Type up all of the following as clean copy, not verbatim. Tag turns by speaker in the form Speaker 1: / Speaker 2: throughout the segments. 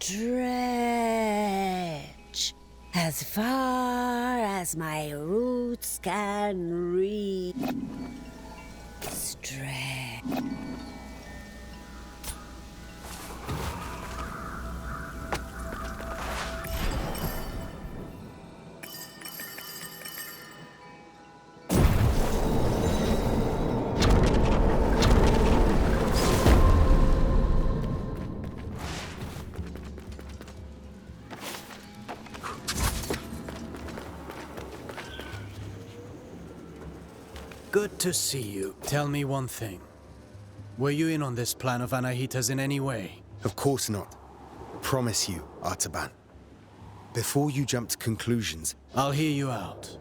Speaker 1: stretch as far as my roots can reach. Stretch.
Speaker 2: Good to see you. Tell me one thing. Were you in on this plan of Anahita's in any way?
Speaker 3: Of course not. Promise you, Artaban. Before you jump to conclusions...
Speaker 2: I'll hear you out.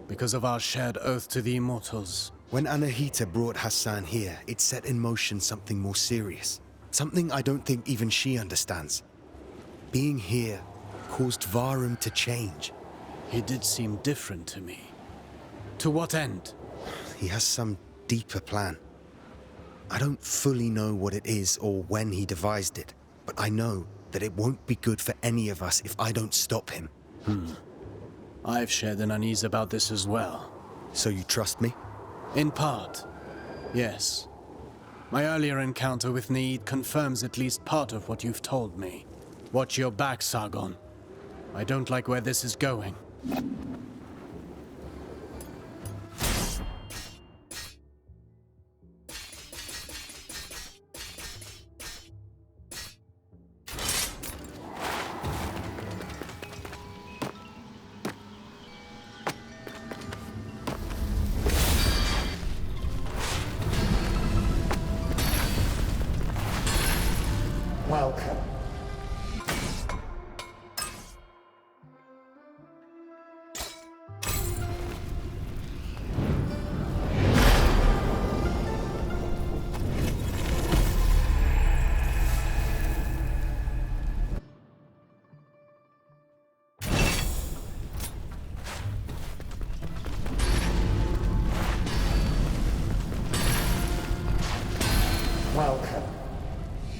Speaker 2: Because of our shared oath to the Immortals.
Speaker 3: When Anahita brought Hassan here, it set in motion something more serious. Something I don't think even she understands. Being here caused Varum to change.
Speaker 2: He did seem different to me. To what end?
Speaker 3: He has some deeper plan. I don't fully know what it is or when he devised it, but I know that it won't be good for any of us if I don't stop him.
Speaker 2: I've shared an unease about this as well.
Speaker 3: So you trust me?
Speaker 2: In part, yes. My earlier encounter with Need confirms at least part of what you've told me. Watch your back, Sargon. I don't like where this is going.
Speaker 4: Welcome. Welcome.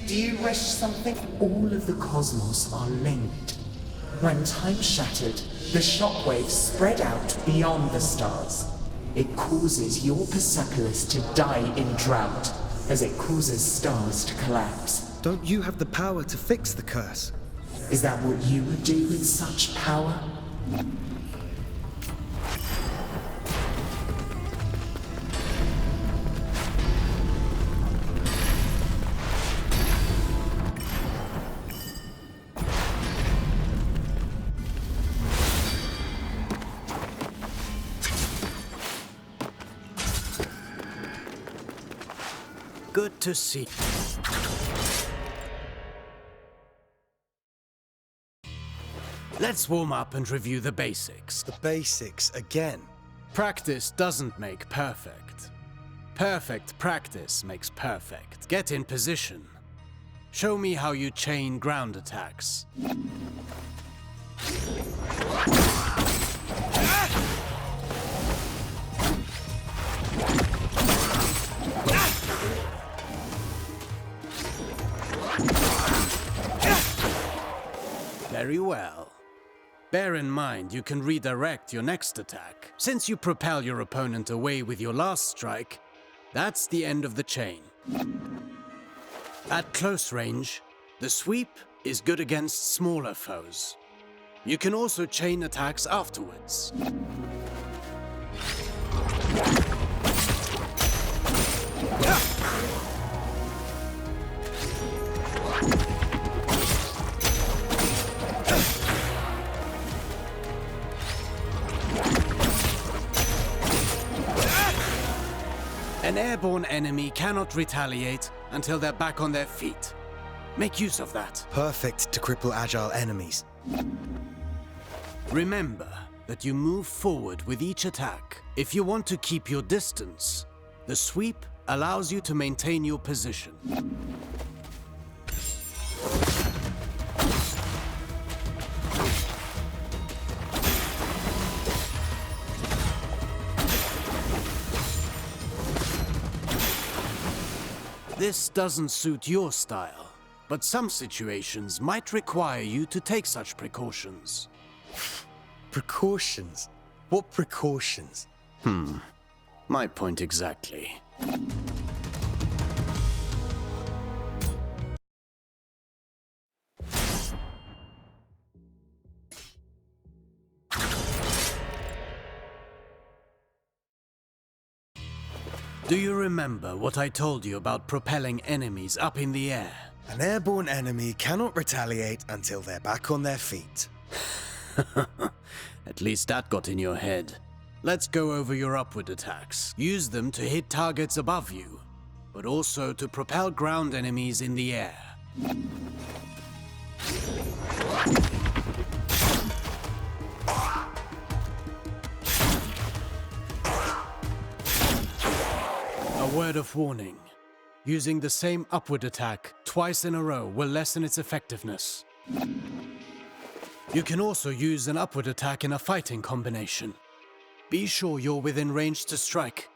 Speaker 4: Do you wish something? All of the cosmos are linked. When time shattered, the shockwaves spread out beyond the stars. It causes your Persepolis to die in drought, as it causes stars to collapse.
Speaker 3: Don't you have the power to fix the curse?
Speaker 4: Is that what you would do with such power?
Speaker 2: Good to see. Let's warm up and review the basics.
Speaker 3: The basics again.
Speaker 2: Practice doesn't make perfect. Perfect practice makes perfect. Get in position. Show me how you chain ground attacks. Very well. Bear in mind you can redirect your next attack. Since you propel your opponent away with your last strike, that's the end of the chain. At close range, the sweep is good against smaller foes. You can also chain attacks afterwards. An airborne enemy cannot retaliate until they're back on their feet. Make use of that.
Speaker 3: Perfect to cripple agile enemies.
Speaker 2: Remember that you move forward with each attack. If you want to keep your distance, the sweep allows you to maintain your position. This doesn't suit your style. but some situations might require you to take such precautions.
Speaker 3: Precautions? What precautions?
Speaker 2: My point exactly. Do you remember what I told you about propelling enemies up in the air?
Speaker 3: An airborne enemy cannot retaliate until they're back on their feet.
Speaker 2: At least that got in your head. Let's go over your upward attacks. Use them to hit targets above you, but also to propel ground enemies in the air. A word of warning. Using the same upward attack twice in a row will lessen its effectiveness. You can also use an upward attack in a fighting combination. Be sure you're within range to strike.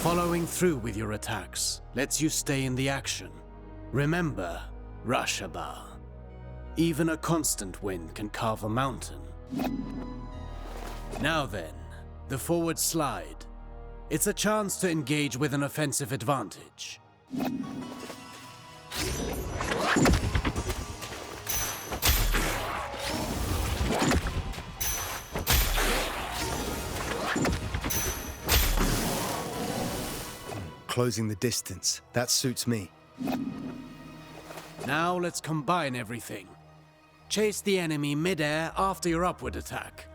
Speaker 2: Following through with your attacks lets you stay in the action. Remember, Rashaba. Even a constant wind can carve a mountain. Now then, the forward slide. It's a chance to engage with an offensive advantage.
Speaker 3: Closing the distance. That suits me.
Speaker 2: Now let's combine everything. Chase the enemy mid-air after your upward attack.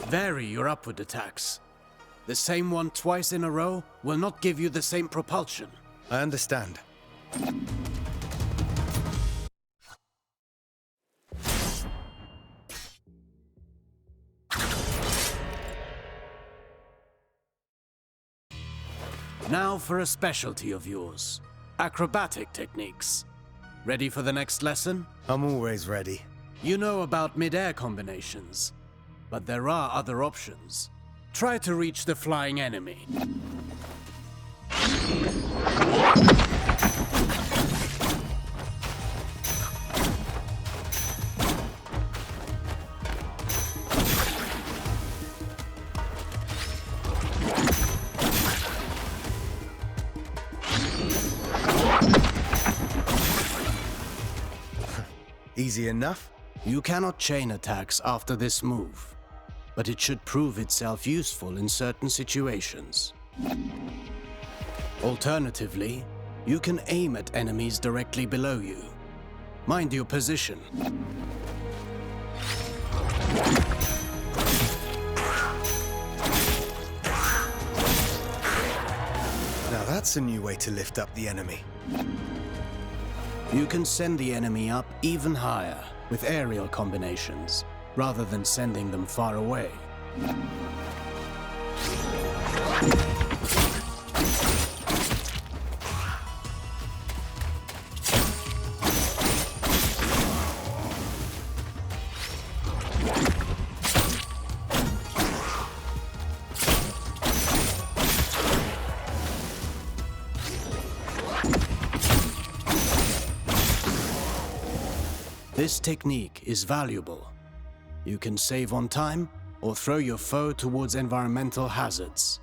Speaker 2: Vary your upward attacks. The same one twice in a row will not give you the same propulsion.
Speaker 3: I understand.
Speaker 2: Now for a specialty of yours. Acrobatic techniques. Ready for the next lesson?
Speaker 3: I'm always ready.
Speaker 2: You know about mid-air combinations, but there are other options. Try to reach the flying enemy.
Speaker 3: Easy enough?
Speaker 2: You cannot chain attacks after this move, but it should prove itself useful in certain situations. Alternatively, you can aim at enemies directly below you. Mind your position.
Speaker 3: Now that's a new way to lift up the enemy.
Speaker 2: You can send the enemy up even higher with aerial combinations, rather than sending them far away. This technique is valuable. You can save on time or throw your foe towards environmental hazards.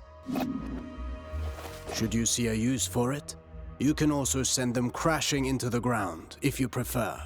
Speaker 2: Should you see a use for it, you can also send them crashing into the ground if you prefer.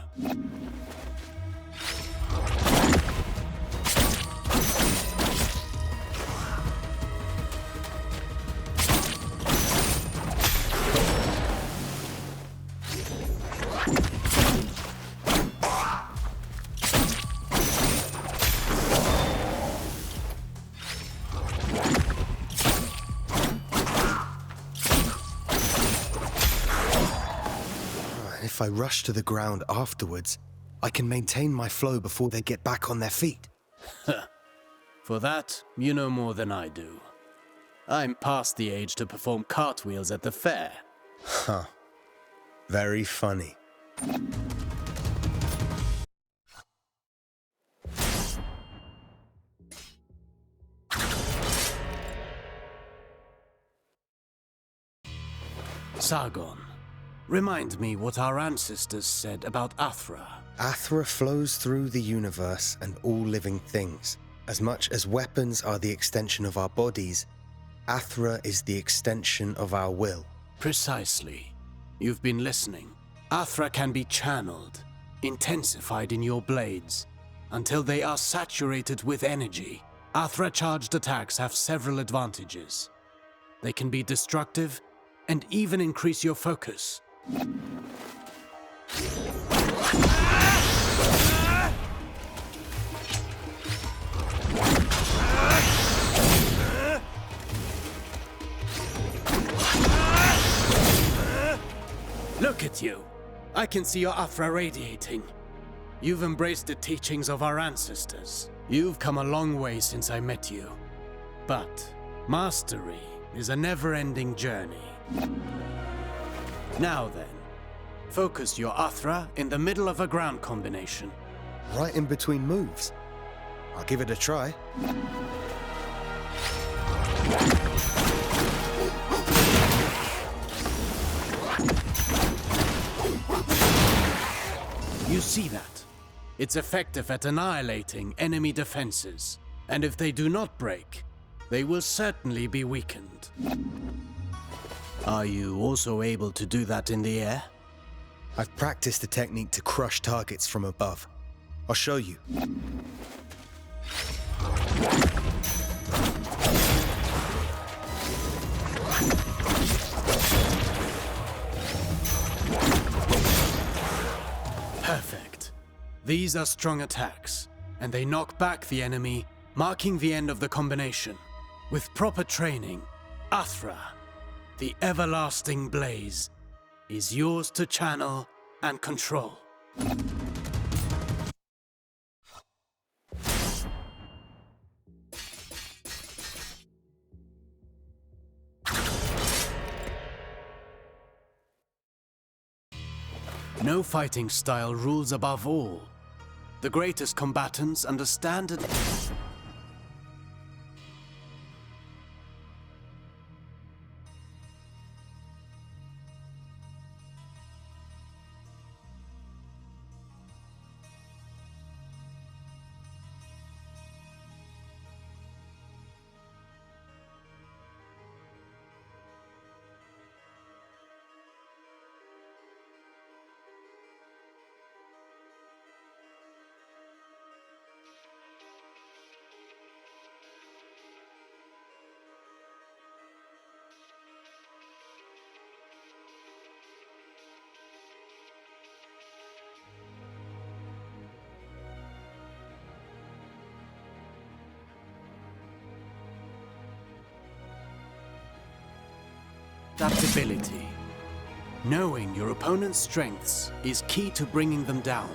Speaker 3: if I rush to the ground afterwards, I can maintain my flow before they get back on their feet?
Speaker 2: For that, you know more than I do. I'm past the age to perform cartwheels at the fair.
Speaker 3: Huh. Very funny.
Speaker 2: Sargon, remind me what our ancestors said about Athra.
Speaker 3: Athra flows through the universe and all living things. As much as weapons are the extension of our bodies, Athra is the extension of our will.
Speaker 2: Precisely. You've been listening. Athra can be channeled, intensified in your blades, until they are saturated with energy. Athra-charged attacks have several advantages. They can be destructive and even increase your focus. Look at you. I can see your Athra radiating. You've embraced the teachings of our ancestors. You've come a long way since I met you. But mastery is a never-ending journey. Now then, focus your Athra in the middle of a ground combination.
Speaker 3: Right in between moves. I'll give it a try.
Speaker 2: You see that? It's effective at annihilating enemy defenses. And if they do not break, they will certainly be weakened. Are you also able to do that in the air?
Speaker 3: I've practiced the technique to crush targets from above. I'll show you.
Speaker 2: Perfect. These are strong attacks, and they knock back the enemy, marking the end of the combination. With proper training, Athra, the everlasting blaze, is yours to channel and control. No fighting style rules above all. The greatest combatants understand it. Adaptability. Knowing your opponent's strengths is key to bringing them down.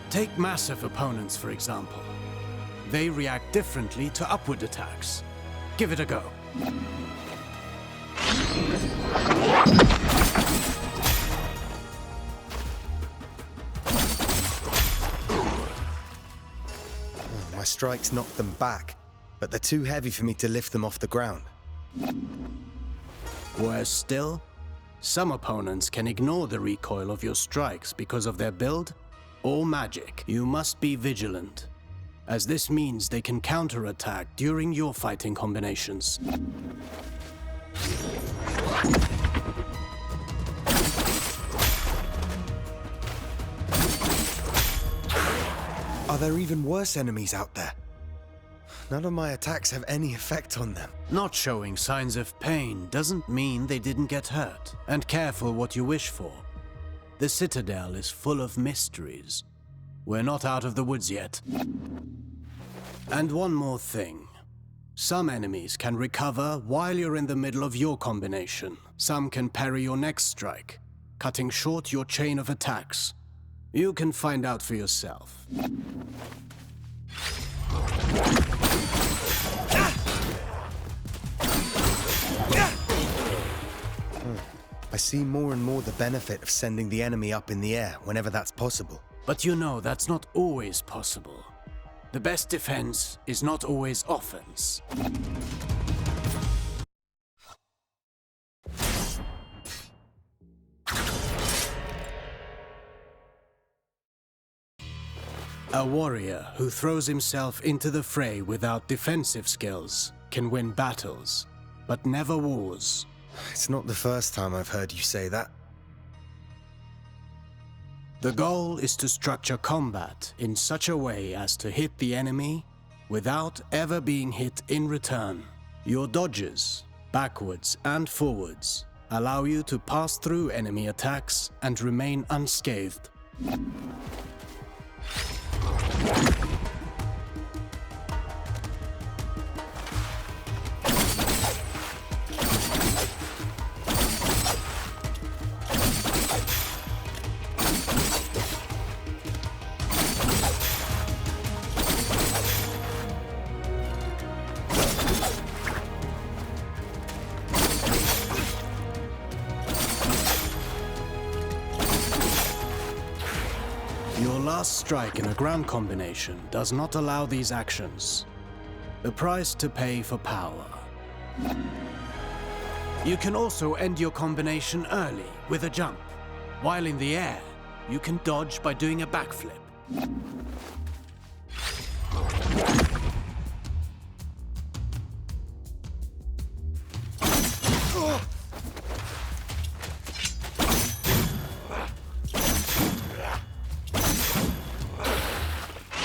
Speaker 2: Take massive opponents, for example. They react differently to upward attacks. Give it a go.
Speaker 3: My strikes knocked them back, but they're too heavy for me to lift them off the ground.
Speaker 2: Worse still, some opponents can ignore the recoil of your strikes because of their build or magic. You must be vigilant, as this means they can counterattack during your fighting combinations.
Speaker 3: Are there even worse enemies out there? None of my attacks have any effect on them.
Speaker 2: Not showing signs of pain doesn't mean they didn't get hurt. And careful what you wish for. The Citadel is full of mysteries. We're not out of the woods yet. And one more thing. Some enemies can recover while you're in the middle of your combination. Some can parry your next strike. cutting short your chain of attacks. You can find out for yourself.
Speaker 3: I see more and more the benefit of sending the enemy up in the air whenever that's possible.
Speaker 2: But you know that's not always possible. The best defense is not always offense. A warrior who throws himself into the fray without defensive skills can win battles, but never wars.
Speaker 3: It's not the first time I've heard you say that.
Speaker 2: The goal is to structure combat in such a way as to hit the enemy without ever being hit in return. Your dodges, backwards and forwards, allow you to pass through enemy attacks and remain unscathed. Your last strike in a ground combination does not allow these actions. The price to pay for power. You can also end your combination early with a jump. While in the air, you can dodge by doing a backflip.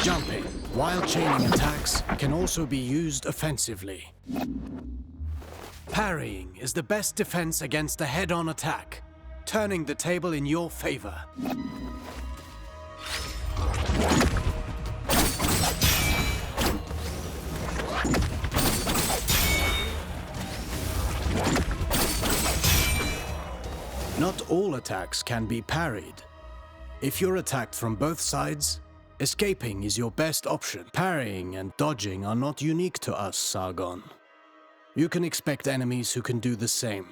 Speaker 2: Jumping, while chaining attacks, can also be used offensively. Parrying is the best defense against a head-on attack, turning the table in your favor. Not all attacks can be parried. If you're attacked from both sides, escaping is your best option. Parrying and dodging are not unique to us, Sargon. You can expect enemies who can do the same.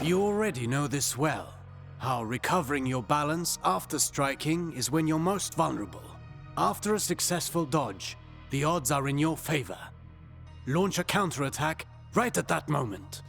Speaker 2: You already know this well, how recovering your balance after striking is when you're most vulnerable. After a successful dodge, the odds are in your favor. Launch a counterattack right at that moment.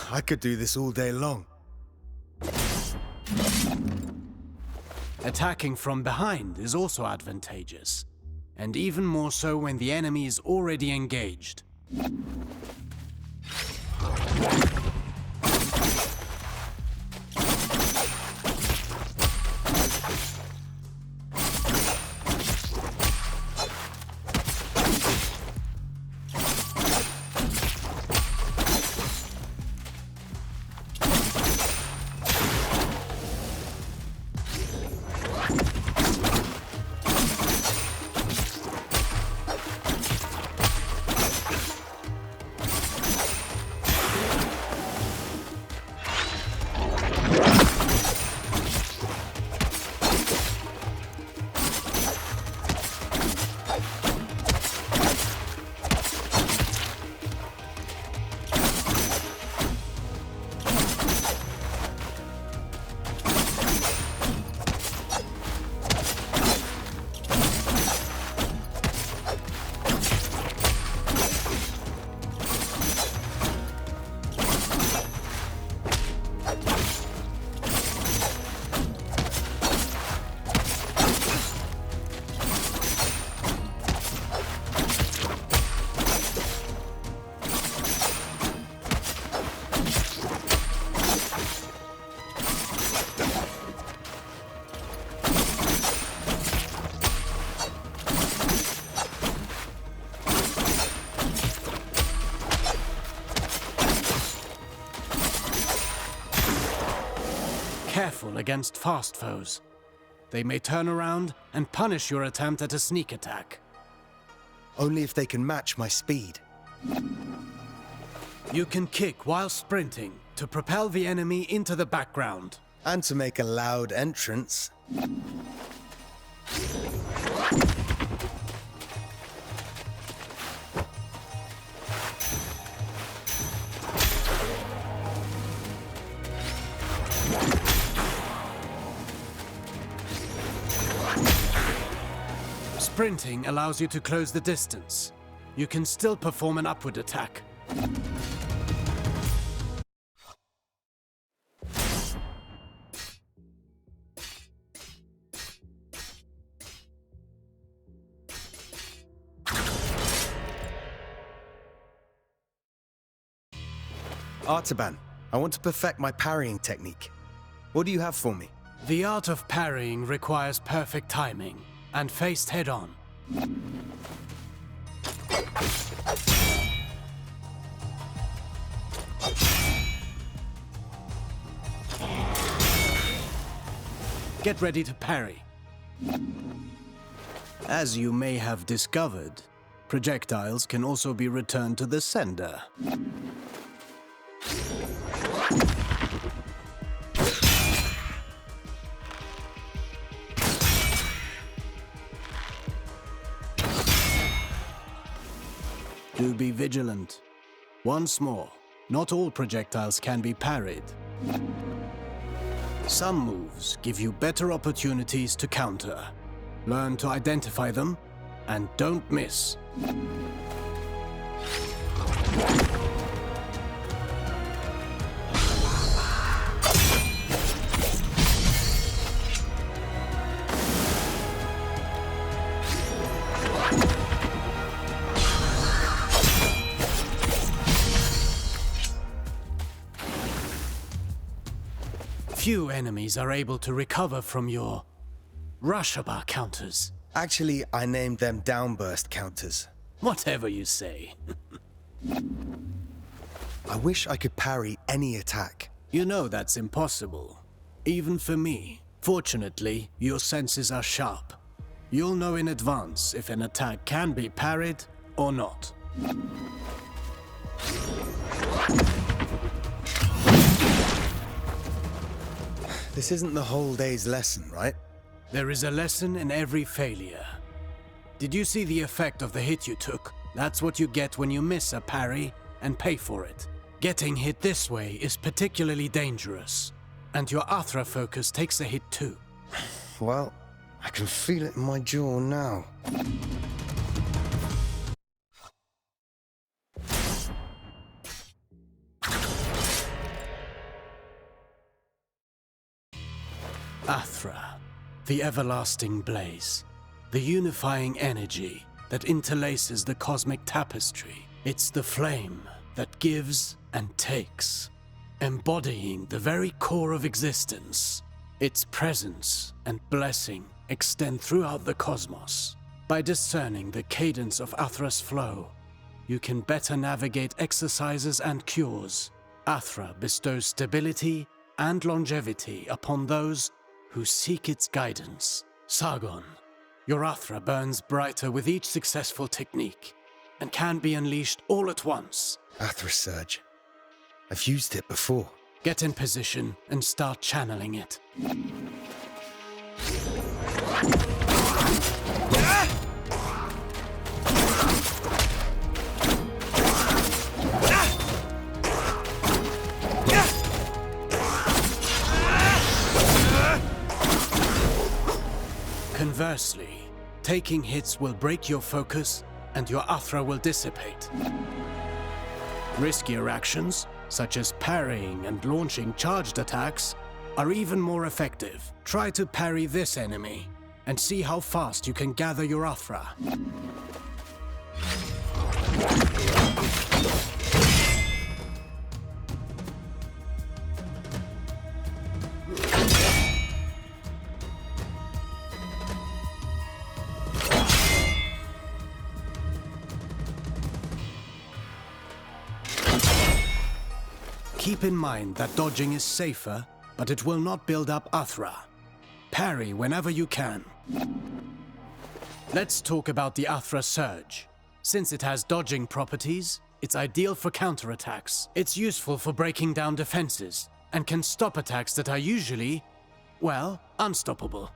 Speaker 3: I could do this all day long.
Speaker 2: Attacking from behind is also advantageous, and even more so when the enemy is already engaged. useful against fast foes. They may turn around and punish your attempt at a sneak attack.
Speaker 3: Only if they can match my speed.
Speaker 2: You can kick while sprinting to propel the enemy into the background.
Speaker 3: And to make a loud entrance.
Speaker 2: Sprinting allows you to close the distance. You can still perform an upward attack.
Speaker 3: Artaban, I want to perfect my parrying technique. What do you have for me?
Speaker 2: The art of parrying requires perfect timing and faced head-on. Get ready to parry. As you may have discovered, projectiles can also be returned to the sender. Do be vigilant. Once more, not all projectiles can be parried. Some moves give you better opportunities to counter. Learn to identify them, and don't miss. Few enemies are able to recover from your Rush-bar counters.
Speaker 3: Actually, I named them downburst counters.
Speaker 2: Whatever you say.
Speaker 3: I wish I could parry any attack.
Speaker 2: You know that's impossible. Even for me. Fortunately, your senses are sharp. You'll know in advance if an attack can be parried or not.
Speaker 3: This isn't the whole day's lesson, right?
Speaker 2: There is a lesson in every failure. Did you see the effect of the hit you took? That's what you get when you miss a parry and pay for it. Getting hit this way is particularly dangerous, and your Athra focus takes a hit too.
Speaker 3: Well, I can feel it in my jaw now.
Speaker 2: Athra, the everlasting blaze, the unifying energy that interlaces the cosmic tapestry. It's the flame that gives and takes, embodying the very core of existence. Its presence and blessing extend throughout the cosmos. By discerning the cadence of Athra's flow, you can better navigate exercises and cures. Athra bestows stability and longevity upon those who seek its guidance. Sargon, your Athra burns brighter with each successful technique and can be unleashed all at once.
Speaker 3: Athra Surge. I've used it before.
Speaker 2: Get in position and start channeling it. Conversely, taking hits will break your focus and your Athra will dissipate. Riskier actions, such as parrying and launching charged attacks, are even more effective. Try to parry this enemy and see how fast you can gather your Athra. Keep in mind that dodging is safer but it will not build up Athra. Parry whenever you can. Let's talk about the Athra Surge. Since it has dodging properties, it's ideal for counterattacks. It's useful for breaking down defenses, and can stop attacks that are usually, well, unstoppable.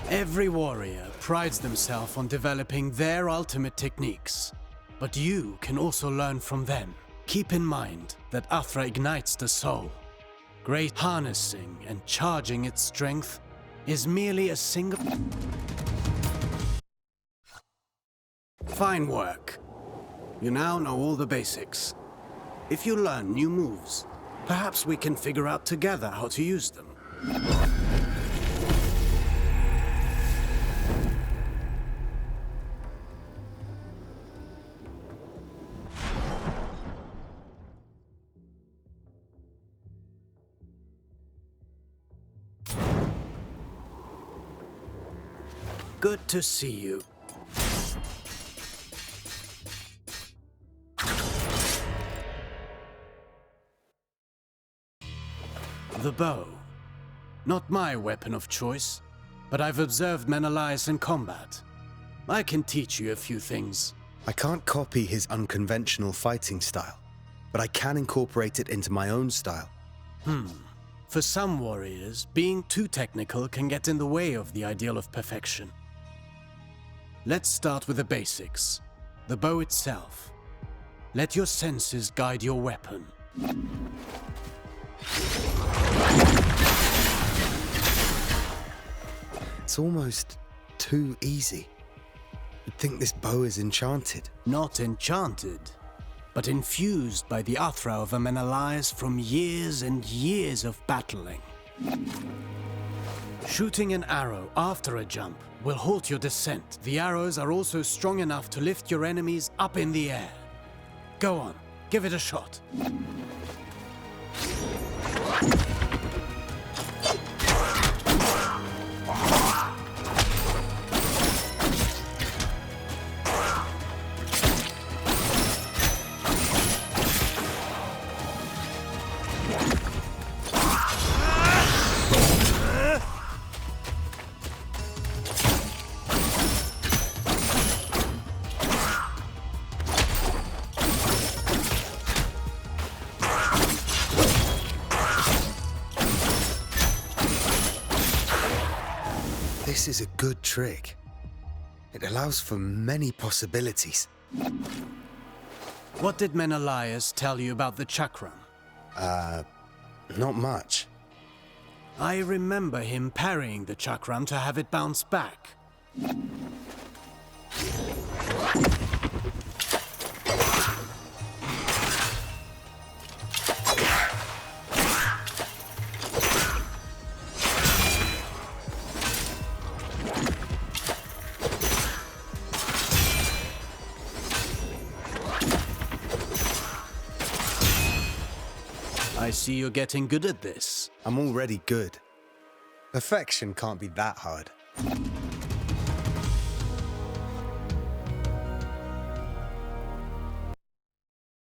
Speaker 2: Every warrior prides themselves on developing their ultimate techniques, but you can also learn from them. Keep in mind that Athra ignites the soul. Great harnessing and charging its strength is merely a single... Fine work. You now know all the basics. If you learn new moves, perhaps we can figure out together how to use them. Good to see you. The bow. Not my weapon of choice, but I've observed Menelaus in combat. I can teach you a few things.
Speaker 3: I can't copy his unconventional fighting style, but I can incorporate it into my own style.
Speaker 2: For some warriors, being too technical can get in the way of the ideal of perfection. Let's start with the basics. The bow itself. Let your senses guide your weapon.
Speaker 3: It's almost too easy. You'd think this bow is enchanted.
Speaker 2: Not enchanted, but infused by the Athra of a Menelaus from years and years of battling. Shooting an arrow after a jump will halt your descent. The arrows are also strong enough to lift your enemies up in the air. Go on, give it a shot.
Speaker 3: This is a good trick. It allows for many possibilities.
Speaker 2: What did Menelaus tell you about the chakram?
Speaker 3: Not much.
Speaker 2: I remember him parrying the chakram to have it bounce back. I see you're getting good at this.
Speaker 3: I'm already good. Perfection can't be that hard.